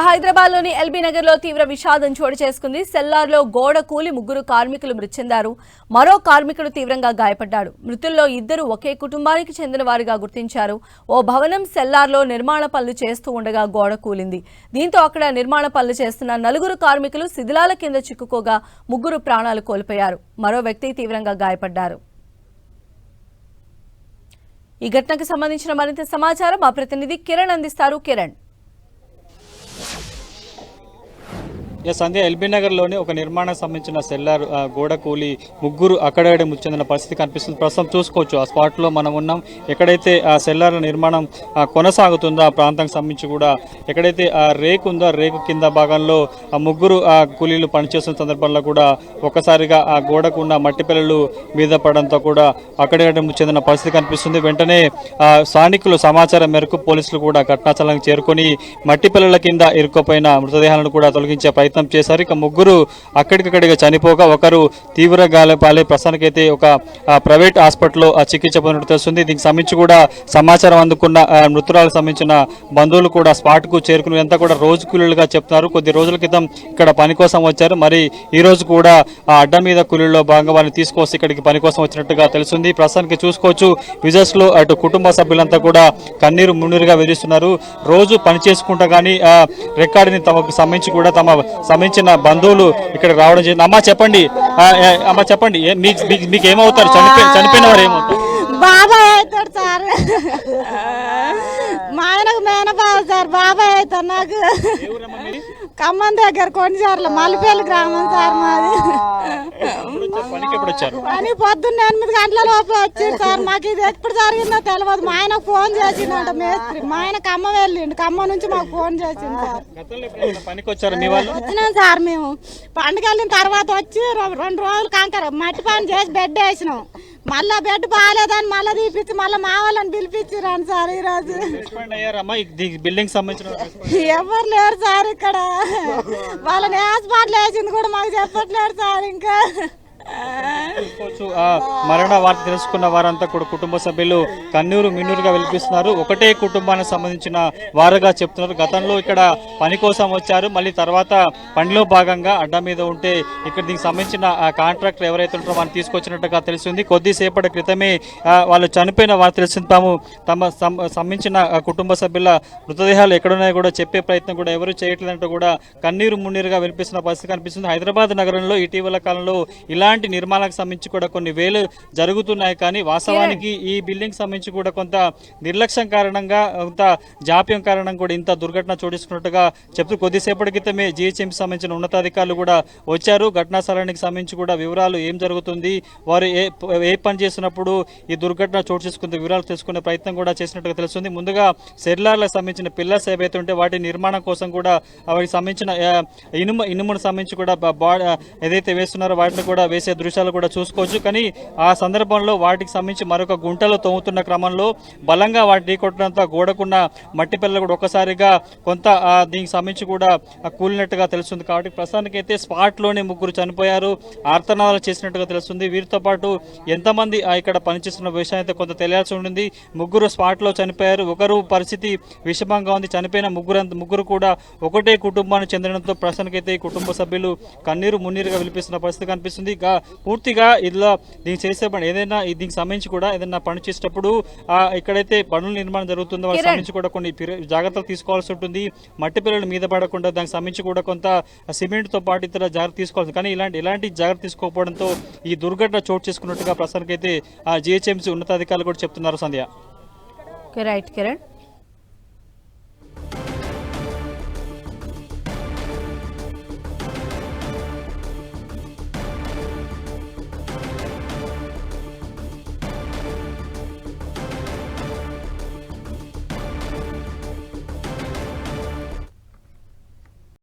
హైదరాబాద్లోని ఎల్బీ నగర్లో తీవ్ర విషాదం చోటు చేసుకుంది. సెల్లార్లో గోడ కూలి 3 కార్మికులు మృతి చెందారు. మరో కార్మికుడు తీవ్రంగా గాయపడ్డాడు. మృతుల్లో 2 ఒకే కుటుంబానికి చెందిన వారిగా గుర్తించారు. ఓ భవనం సెల్లార్లో నిర్మాణ పనులు చేస్తూ ఉండగా గోడ కూలింది. దీంతో అక్కడ నిర్మాణ పనులు చేస్తున్న 4 కార్మికులు శిథిలాల కింద చిక్కుకోగా 3 ప్రాణాలు కోల్పోయారు. మరో వ్యక్తి తీవ్రంగా గాయపడ్డారు. ఈ ఘటనకు సంబంధించిన మరింత సమాచారం మా ప్రతినిధి కిరణ్ అందిస్తారు. కిరణ్, సంధ్య ఎల్బీ నగర్లోని ఒక నిర్మాణానికి సంబంధించిన సెల్లార్ గోడ కూలి 3 అక్కడే మృతి చెందిన పరిస్థితి కనిపిస్తుంది. ప్రస్తుతం చూసుకోవచ్చు ఆ స్పాట్లో మనం ఉన్నాం. ఎక్కడైతే ఆ సెల్లార్ నిర్మాణం కొనసాగుతుందో ఆ ప్రాంతానికి సంబంధించి కూడా ఎక్కడైతే ఆ రేకు ఉందో రేకు కింద భాగంలో ఆ 3 కూలీలు పనిచేస్తున్న సందర్భంలో కూడా ఒక్కసారిగా ఆ గోడకు ఉన్న మట్టి పిల్లలు మీద పడడంతో కూడా అక్కడే మృతి చెందిన పరిస్థితి కనిపిస్తుంది. వెంటనే స్థానికులు సమాచారం మేరకు పోలీసులు కూడా ఘటనాస్థలానికి చేరుకొని మట్టి పిల్లల కింద ఇరుక్కుపోయిన మృతదేహాలను కూడా తొలగించే ప్రయత్నం చేశారు. ఇక 3 అక్కడికక్కడిగా చనిపోగా ఒకరు తీవ్ర గాయాలపాలై ప్రస్తుతానికైతే ఒక ప్రైవేట్ హాస్పిటల్లో చికిత్స పొందినట్టు తెలుస్తుంది. దీనికి సంబంధించి కూడా సమాచారం అందుకున్న మృతురాలకు సంబంధించిన బంధువులు కూడా స్పాట్ కు చేరుకుని అంతా కూడా రోజు కూలీలుగా చెప్తున్నారు. కొద్ది రోజుల క్రితం ఇక్కడ పని కోసం వచ్చారు. మరి ఈ రోజు కూడా ఆ అడ్డ మీద కూలీల్లో భాగంగా వారిని తీసుకొచ్చి ఇక్కడికి పని కోసం వచ్చినట్టుగా తెలుస్తుంది. ప్రస్తుతానికి చూసుకోవచ్చు విజర్స్ లో అటు కుటుంబ సభ్యులంతా కూడా కన్నీరు మున్నీరుగా వెలుస్తున్నారు. రోజు పని చేసుకుంటా కానీ రికార్డుని తమకు సంబంధించి కూడా తమ సంబంధించిన బంధువులు ఇక్కడ రావడం జరిగింది. అమ్మా చెప్పండి, మీకు ఏమవుతారు? చనిపోయిన వారు ఏమవుతారు? బాబాయ్ అవుతాడు సార్, మా ఆయనకు మేనబాబు సార్. బాబాయ్ అవుతాడు నాకు. ఖమ్మం దగ్గర కొన్నిసార్లు మల్లిపల్లి గ్రామం సార్ మాది. అని పొద్దున్న 8 గంటల లోపు వచ్చింది సార్. మాకు ఇది ఎప్పుడు జరిగిందో తెలియదు. మా ఆయన ఫోన్ చేసిందంట మేస్త్రి. మా ఆయన ఖమ్మం వెళ్ళిండు. ఖమ్మం నుంచి మాకు ఫోన్ చేసింది సార్. వచ్చినాం సార్. మేము పండుగ వెళ్ళిన తర్వాత వచ్చి 2 రోజులు కంకర మట్టి పని చేసి బెడ్ వేసినాం. మళ్ళా బెడ్ బాగాలేదని మళ్ళీ తీపిచ్చి మళ్ళీ మా వాళ్ళని పిలిపించారు సార్. ఈ రోజు ఎవరు లేరు సార్ ఇక్కడ. వాళ్ళని హాస్పిటల్ వేసింది కూడా మాకు చెప్పట్లేరు సార్. ఇంకా మరణ వార్త తెలుసుకున్న వారంతా కూడా కుటుంబ సభ్యులు కన్నీరు మిన్నూరుగా వెలిపిస్తున్నారు. ఒకటే కుటుంబానికి సంబంధించిన వారుగా చెప్తున్నారు. గతంలో ఇక్కడ పని కోసం వచ్చారు. మళ్ళీ తర్వాత పనిలో భాగంగా అడ్డ మీద ఉంటే ఇక్కడ దీనికి సంబంధించిన కాంట్రాక్టర్ ఎవరైతే ఉంటారో వారిని తీసుకొచ్చినట్టుగా తెలిసింది. కొద్దిసేపటి క్రితమే వాళ్ళు చనిపోయిన వారు తెలిసింది. తమ సంబంధించిన కుటుంబ సభ్యుల మృతదేహాలు ఎక్కడున్నాయో కూడా చెప్పే ప్రయత్నం కూడా ఎవరు చేయట్లేదంటూ కూడా కన్నీరు మున్నీరుగా వెలిపిస్తున్న పరిస్థితి కనిపిస్తుంది. హైదరాబాద్ నగరంలో ఇటీవల కాలంలో ఇలాంటి నిర్మాణాలకు సంబంధించి కూడా కొన్ని వేలు జరుగుతున్నాయి. కానీ వాస్తవానికి ఈ బిల్డింగ్ సంబంధించి కూడా కొంత నిర్లక్ష్యం కారణంగా కొంత జాప్యం కారణంగా కూడా ఇంత దుర్ఘటన చోటిస్తున్నట్టుగా చెప్తూ కొద్దిసేపటి క్రితమే జీహెచ్ఎంసీ సంబంధించిన ఉన్నతాధికారులు కూడా వచ్చారు. ఘటనా స్థలానికి సంబంధించి కూడా వివరాలు ఏం జరుగుతుంది, వారు ఏ పని చేస్తున్నప్పుడు ఈ దుర్ఘటన చోటు చేసుకునే వివరాలు తెలుసుకునే ప్రయత్నం కూడా చేసినట్టుగా తెలుస్తుంది. ముందుగా సెల్లార్లకు సంబంధించిన పిల్లర్స్ ఏవైతే ఉంటే వాటి నిర్మాణం కోసం కూడా వాటికి సంబంధించిన ఇనుమును సంబంధించి కూడా ఏదైతే వేస్తున్నారో వాటిని కూడా వేసే దృశ్యాలు కూడా చూసుకోవచ్చు. కానీ ఆ సందర్భంలో వాటికి సంబంధించి మరొక గుంటలో తవ్వుతున్న క్రమంలో బలంగా వాటి ఢీకొట్టడంతో గోడకున్న మట్టి పిల్లలు కూడా ఒక్కసారిగా కొంత దీనికి సంబంధించి కూడా కూలినట్టుగా తెలుస్తుంది. కాబట్టి ప్రస్తుతానికి అయితే స్పాట్లోనే 3 చనిపోయారు, ఆర్తనాదాలు చేసినట్టుగా తెలుస్తుంది. వీరితో పాటు ఎంతమంది ఇక్కడ పనిచేస్తున్న విషయం అయితే కొంత తెలియాల్సి ఉంటుంది. 3 స్పాట్లో చనిపోయారు. ఒకరు పరిస్థితి విషమంగా ఉంది. చనిపోయిన 3 కూడా ఒకటే కుటుంబానికి చెందడంతో ప్రస్తుతానికైతే ఈ కుటుంబ సభ్యులు కన్నీరు మున్నీరుగా విలిపిస్తున్న పరిస్థితి కనిపిస్తుంది. పూర్తిగా ఇలా దీనికి చేసే పని ఏదైనా దీనికి సంబంధించి కూడా ఏదైనా పని చేసేటప్పుడు ఇక్కడైతే పనుల నిర్మాణం జరుగుతుందో వాటికి సంబంధించి కూడా కొన్ని జాగ్రత్తలు తీసుకోవాల్సి ఉంటుంది. మట్టి పిల్లలు మీద పడకుండా దానికి సంబంధించి కూడా కొంత సిమెంట్ తో పాటు ఇతర జాగ్రత్త తీసుకోవాలి. కానీ ఎలాంటి జాగ్రత్త తీసుకోకపోవడంతో ఈ దుర్ఘటన చోటు చేసుకున్నట్టుగా ప్రస్తుతానికైతే జీహెచ్ఎంసీ ఉన్నతాధికారులు కూడా చెప్తున్నారు. సంధ్య. రైట్ కిరణ్.